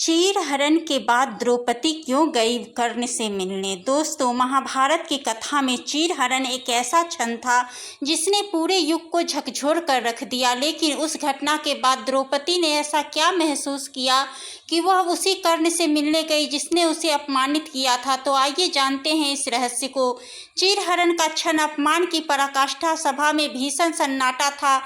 चीरहरण के बाद द्रौपदी क्यों गई कर्ण से मिलने। दोस्तों, महाभारत की कथा में चीरहरण एक ऐसा क्षण था जिसने पूरे युग को झकझोर कर रख दिया। लेकिन उस घटना के बाद द्रौपदी ने ऐसा क्या महसूस किया कि वह उसी कर्ण से मिलने गई जिसने उसे अपमानित किया था। तो आइए जानते हैं इस रहस्य को। चीरहरण का क्षण अपमान की पराकाष्ठा। सभा में भीषण सन्नाटा था,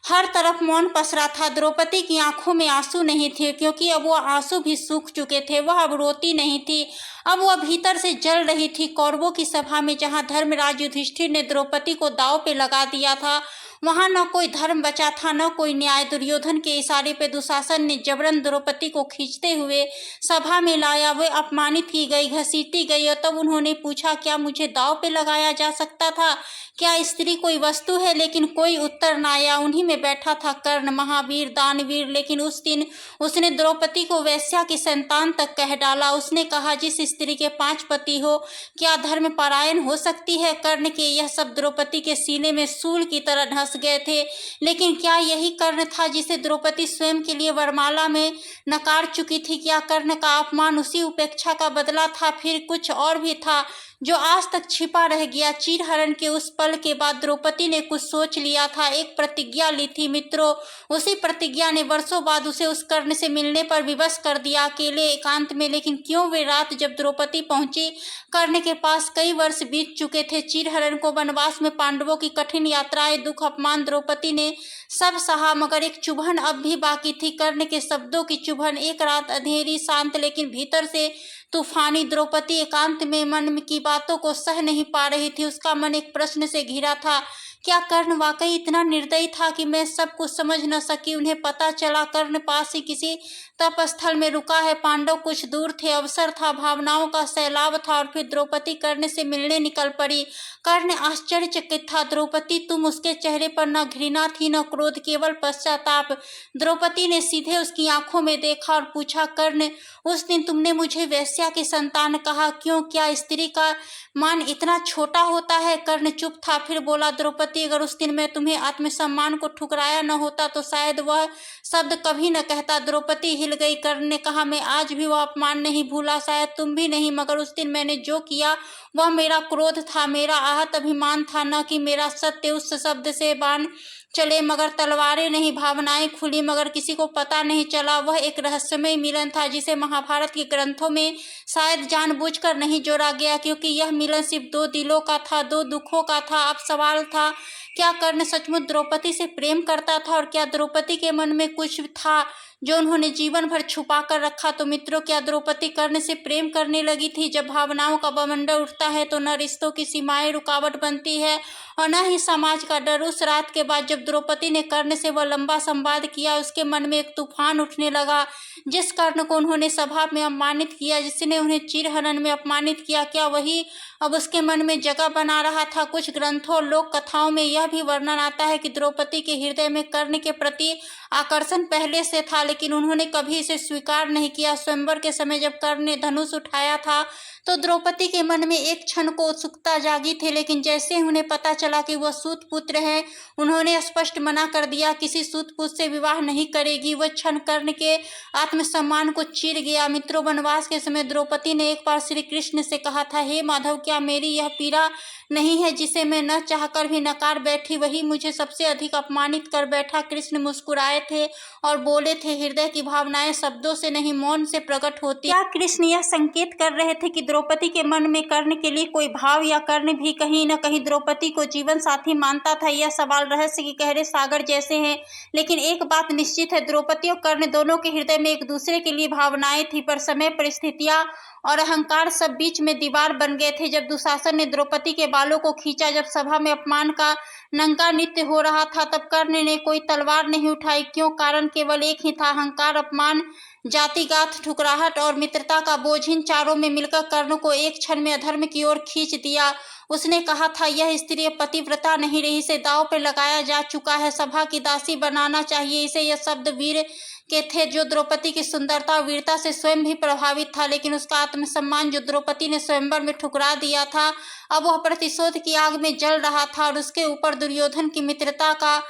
हर तरफ मौन पसरा था। द्रौपदी की आंखों में आंसू नहीं थे, क्योंकि अब वो आंसू भी सूख चुके थे। वह अब रोती नहीं थी, अब वह भीतर से जल रही थी। कौरवों की सभा में जहां धर्मराज युधिष्ठिर ने द्रौपदी को दांव पे लगा दिया था, वहां न कोई धर्म बचा था, न कोई न्याय। दुर्योधन के इशारे पे दुशासन ने जबरन द्रौपदी को खींचते हुए सभा में लाया। वे अपमानित की गई, घसीटी गई और तब उन्होंने पूछा, क्या मुझे दांव पे लगाया जा सकता था? क्या स्त्री कोई वस्तु है? लेकिन कोई उत्तर न आया। उन्हीं में बैठा था कर्ण, महावीर, दानवीर। लेकिन उस दिन उसने द्रौपदी को वेश्या की संतान तक कह डाला। उसने कहा, जिस स्त्री के 5 पति हो, क्या धर्म परायण हो सकती है? कर्ण के यह सब द्रौपदी के सीने में सूल की तरह ढस गए थे। लेकिन क्या यही कर्ण था जिसे द्रौपदी स्वयं के लिए वरमाला में नकार चुकी थी? क्या कर्ण का अपमान उसी उपेक्षा का बदला था? फिर कुछ और भी था जो आज तक छिपा रह गया। चीरहरण के उस पल के बाद द्रौपदी ने कुछ सोच लिया था, एक प्रतिज्ञा ली थी मित्रों। उसी प्रतिज्ञा ने वर्षों बाद उसे उस कर्ण से मिलने पर विवश कर दिया, अकेले एकांत में। लेकिन क्यों वे रात जब द्रौपदी पहुंची कर्ण के पास? कई वर्ष बीत चुके थे चीरहरण को, वनवास में पांडवों की कठिन यात्राएं, दुख, अपमान द्रौपदी ने सब सहा, मगर एक चुभन अब भी बाकी थी, कर्ण के शब्दों की चुभन। एक रात अंधेरी, शांत, लेकिन भीतर से तूफानी। द्रौपदी एकांत में मन की बातों को सह नहीं पा रही थी। उसका मन एक प्रश्न से घिरा था, क्या कर्ण वाकई इतना निर्दयी था कि मैं सब कुछ समझ न सकी? उन्हें पता चला कर्ण पास ही किसी तपस्थल में रुका है। पांडव कुछ दूर थे, अवसर था, भावनाओं का सैलाब था। और फिर द्रौपदी कर्ण से मिलने निकल पड़ी। कर्ण आश्चर्यचकित था। द्रौपदी, तुम? उसके चेहरे पर न घृणा थी न क्रोध, केवल पश्चाताप। द्रौपदी ने सीधे उसकी आंखों में देखा और पूछा, कर्ण, उस दिन तुमने मुझे वेश्या की संतान कहा, क्यों? क्या स्त्री का मान इतना छोटा होता है? कर्ण चुप था, फिर बोला, द्रौपदी, अगर उस दिन मैं तुम्हें आत्मसम्मान को ठुकराया न होता तो शायद वह शब्द कभी न कहता। द्रौपदी हिल गई। कर्ण ने कहा, मैं आज भी वह अपमान नहीं भूला, शायद तुम भी नहीं, मगर उस दिन मैंने जो किया वह मेरा क्रोध था, मेरा आहत अभिमान था, न कि मेरा सत्य। उस शब्द से बाण चले मगर तलवारें नहीं, भावनाएं खुली मगर किसी को पता नहीं चला। वह एक रहस्यमय मिलन था जिसे महाभारत के ग्रंथों में शायद जानबूझकर नहीं जोड़ा गया, क्योंकि यह मिलन सिर्फ 2 दिलों का था, 2 दुखों का था। अब सवाल था, क्या कर्ण सचमुच द्रौपदी से प्रेम करता था? और क्या द्रौपदी के मन में कुछ था जो उन्होंने जीवन भर छुपा कर रखा? तो मित्रों, क्या द्रौपदी कर्ण से प्रेम करने लगी थी? जब भावनाओं का बवंडर उठता है तो न रिश्तों की सीमाएं रुकावट बनती है और न ही समाज का डर। उस रात के बाद जब द्रौपदी ने कर्ण से वह लंबा संवाद किया, उसके मन में एक तूफान उठने लगा। जिस कर्ण को उन्होंने सभा में अपमानित किया, जिसने उन्हें चीरहरण में अपमानित किया, क्या वही अब उसके मन में जगह बना रहा था? कुछ ग्रंथों और लोक कथाओं में यह भी वर्णन आता है कि द्रौपदी के हृदय में कर्ण के प्रति आकर्षण पहले से था, लेकिन उन्होंने कभी इसे स्वीकार नहीं किया। स्वयंवर के समय जब कर्ण ने धनुष उठाया था तो द्रौपदी के मन में एक क्षण को उत्सुकता जागी थी, लेकिन जैसे ही उन्हें पता चला कि वह सूत पुत्र है, उन्होंने स्पष्ट मना कर दिया, किसी सूत पुत्र से विवाह नहीं करेगी। वह क्षण कर्ण के आत्मसम्मान को चीर गया। मित्रों, वनवास के समय द्रौपदी ने एक बार श्री कृष्ण से कहा था, हे माधव, क्या मेरी यह पीड़ा नहीं है जिसे मैं न चाहकर भी नकार बैठी, वही मुझे सबसे अधिक अपमानित कर बैठा? कृष्ण मुस्कुराए थे और बोले थे, हृदय की भावनाएं शब्दों से नहीं मौन से प्रकट होती। क्या कृष्ण यह संकेत कर रहे थे कि द्रौपदी के मन में कर्ण के लिए कोई भाव, या कर्ण भी कहीं न कहीं द्रौपदी को जीवन साथी मानता था? यह सवाल रहस्य के गहरे सागर जैसे हैं, लेकिन एक बात निश्चित है, द्रौपदी और कर्ण दोनों के हृदय में एक दूसरे के लिए भावनाएं थी, पर समय, परिस्थितियां और अहंकार सब बीच में दीवार बन गए थे। जब दुशासन ने द्रौपदी के बालों को खींचा, जब सभा में अपमान का नंगा नृत्य हो रहा था, तब कर्ण ने कोई तलवार नहीं उठाई। क्यों? कारण केवल एक ही था, अहंकार, अपमान, जातिगत ठुकराहट और मित्रता का बोझ। इन चारों में मिलकर कर्ण को एक क्षण में अधर्म की ओर खींच दिया। उसने कहा था, यह स्त्री पतिव्रता नहीं रही, इसे दांव पर लगाया जा चुका है, सभा की दासी बनाना चाहिए इसे। यह शब्द वीर के थे जो द्रौपदी की सुंदरता और वीरता से स्वयं भी प्रभावित था, लेकिन उसका आत्मसम्मान जो द्रौपदी ने स्वयंवर में ठुकरा दिया था, अब वह प्रतिशोध की आग में जल रहा था। और उसके ऊपर दुर्योधन की मित्रता का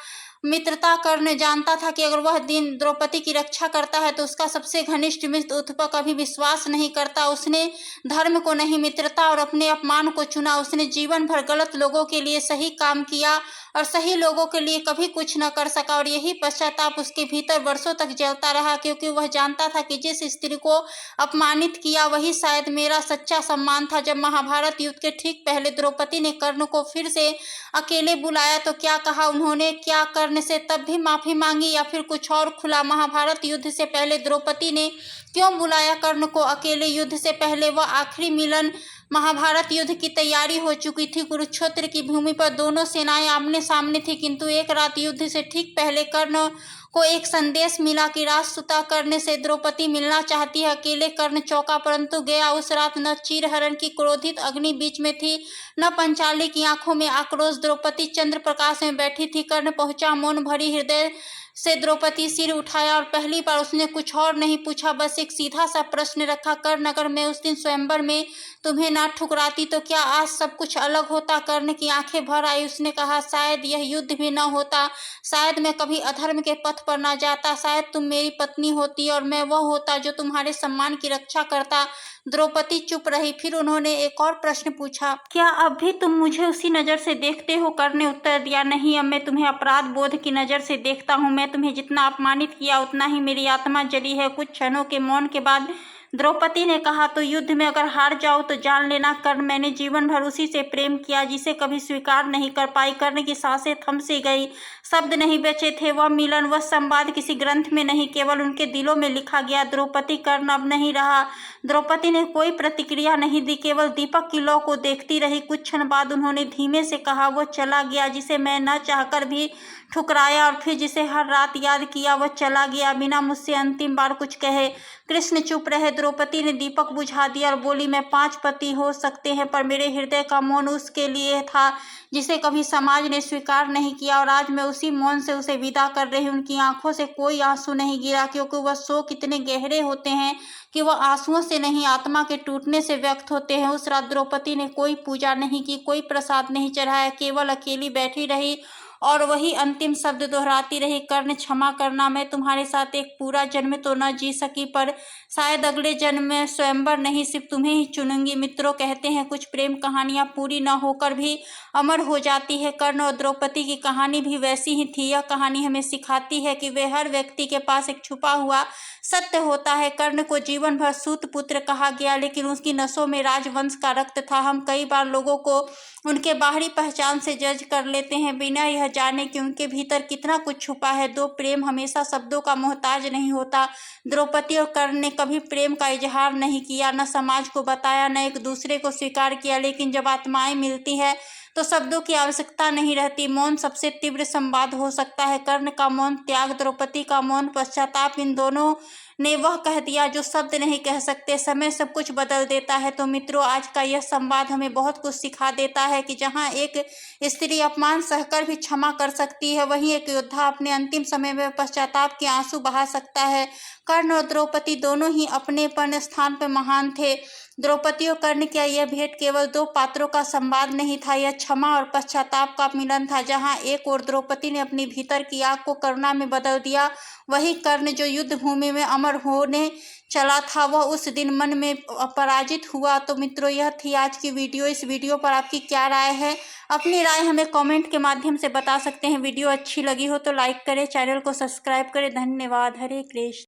मित्रता कर्ण जानता था कि अगर वह दिन द्रौपदी की रक्षा करता है तो उसका सबसे घनिष्ठ मित्र उस पर कभी विश्वास नहीं करता। उसने धर्म को नहीं, मित्रता और अपने अपमान को चुना। उसने जीवन भर गलत लोगों के लिए सही काम किया और सही लोगों के लिए कभी कुछ न कर सका, और यही पश्चाताप उसके भीतर वर्षों तक जलता रहा, क्योंकि वह जानता था कि जिस स्त्री को अपमानित किया वही शायद मेरा सच्चा सम्मान था। जब महाभारत युद्ध के ठीक पहले द्रौपदी ने कर्ण को फिर से अकेले बुलाया तो क्या कहा उन्होंने? क्या कर्ण से तब भी माफी मांगी या फिर कुछ और खुला? महाभारत युद्ध से पहले द्रौपदी ने क्यों बुलाया कर्ण को अकेले? युद्ध से पहले वह आखिरी मिलन, महाभारत युद्ध की तैयारी हो चुकी थी। कुरुक्षेत्र की भूमि पर दोनों सेनाएं आमने सामने थी, किंतु एक रात युद्ध से ठीक पहले कर्ण को एक संदेश मिला कि राजसुता कर्ण से द्रौपदी मिलना चाहती है। अकेले कर्ण चौंका, परंतु गया उस रात न चीरहरण की क्रोधित अग्नि बीच में थी, न पंचाली की आंखों में आक्रोश। द्रौपदी चंद्र प्रकाश में बैठी थी। कर्ण पहुंचा, मौन भरी हृदय से द्रौपदी सिर उठाया और पहली बार उसने कुछ और नहीं पूछा, बस एक सीधा सा प्रश्न रखा, कर्ण अगर मैं उस दिन स्वयंवर में तुम्हें ना ठुकराती तो क्या आज सब कुछ अलग होता? कर्ण की आंखें भर आई। उसने कहा, शायद यह युद्ध भी न होता, शायद मैं कभी अधर्म के पथ पर न जाता, शायद तुम मेरी पत्नी होती और मैं वह होता जो तुम्हारे सम्मान की रक्षा करता। द्रौपदी चुप रही। फिर उन्होंने एक और प्रश्न पूछा, क्या अब भी तुम मुझे उसी नज़र से देखते हो? कर्ण ने उत्तर दिया, नहीं, अब मैं तुम्हें अपराध बोध की नज़र से देखता हूँ। मैं तुम्हें जितना अपमानित किया उतना ही मेरी आत्मा जली है। कुछ क्षणों के मौन के बाद द्रौपदी ने कहा, तो युद्ध में अगर हार जाओ तो जान लेना कर्ण, मैंने जीवन भर उसी से प्रेम किया जिसे कभी स्वीकार नहीं कर पाई। कर्ण की सांसें थम सी गई, शब्द नहीं बचे थे। वह मिलन, वह संवाद किसी ग्रंथ में नहीं, केवल उनके दिलों में लिखा गया। द्रौपदी, कर्ण अब नहीं रहा। द्रौपदी ने कोई प्रतिक्रिया नहीं दी, केवल दीपक की लौ को देखती रही। कुछ क्षण बाद उन्होंने धीमे से कहा, वो चला गया जिसे मैं न चाहकर भी ठुकराया, और फिर जिसे हर रात याद किया, वह चला गया बिना मुझसे अंतिम बार कुछ कहे। कृष्ण चुप रहे। द्रौपदी ने दीपक बुझा दिया और बोली, मैं 5 पति हो सकते हैं, पर मेरे हृदय का मौन उसके लिए था जिसे कभी समाज ने स्वीकार नहीं किया, और आज मैं उसी मौन से उसे विदा कर रही हूँ। उनकी आंखों से कोई आंसू नहीं गिरा, क्योंकि वह शोक इतने गहरे होते हैं कि वह आंसुओं से नहीं, आत्मा के टूटने से व्यक्त होते हैं। उस रात द्रौपदी ने कोई पूजा नहीं की, कोई प्रसाद नहीं चढ़ाया, केवल अकेली बैठी रही और वही अंतिम शब्द दोहराती रही, कर्ण क्षमा करना, मैं तुम्हारे साथ एक पूरा जन्म तो न जी सकी, पर शायद अगले जन्म में स्वयंवर नहीं, सिर्फ तुम्हें ही चुनूंगी। मित्रों, कहते हैं कुछ प्रेम कहानियां पूरी न होकर भी अमर हो जाती है। कर्ण और द्रौपदी की कहानी भी वैसी ही थी। यह कहानी हमें सिखाती है कि वे हर व्यक्ति के पास एक छुपा हुआ सत्य होता है। कर्ण को जीवन भर सूत पुत्र कहा गया, लेकिन उसकी नसों में राजवंश का रक्त था। हम कई बार लोगों को उनके बाहरी पहचान से जज कर लेते हैं, बिना यह जाने कि उनके भीतर कितना कुछ छुपा है। दो प्रेम हमेशा शब्दों का मोहताज नहीं होता। द्रौपदी और कर्ण ने कभी प्रेम का इजहार नहीं किया, न समाज को बताया, न एक दूसरे को स्वीकार किया, लेकिन जब आत्माएं मिलती है तो शब्दों की आवश्यकता नहीं रहती। मौन सबसे तीव्र संवाद हो सकता है। कर्ण का मौन त्याग, द्रौपदी का मौन पश्चाताप, इन दोनों ने वह कह दिया जो शब्द नहीं कह सकते। समय सब कुछ बदल देता है। तो मित्रों, आज का यह संवाद हमें बहुत कुछ सिखा देता है कि जहाँ एक स्त्री अपमान सहकर भी क्षमा कर सकती है, वहीं एक योद्धा अपने अंतिम समय में पश्चाताप के आंसू बहा सकता है। कर्ण और द्रौपदी दोनों ही अपनेपन स्थान पर महान थे। द्रौपदी और कर्ण की यह भेंट केवल दो पात्रों का संवाद नहीं था, यह क्षमा और पश्चाताप का मिलन था। जहाँ एक और द्रौपदी ने अपनी भीतर की आग को करुणा में बदल दिया, वही कर्ण जो युद्ध भूमि में अमर होने चला था, वह उस दिन मन में पराजित हुआ। तो मित्रों, यह थी आज की वीडियो। इस वीडियो पर आपकी क्या राय है? अपनी राय हमें कमेंट के माध्यम से बता सकते हैं। वीडियो अच्छी लगी हो तो लाइक करें, चैनल को सब्सक्राइब करें। धन्यवाद। हरे कृष्ण।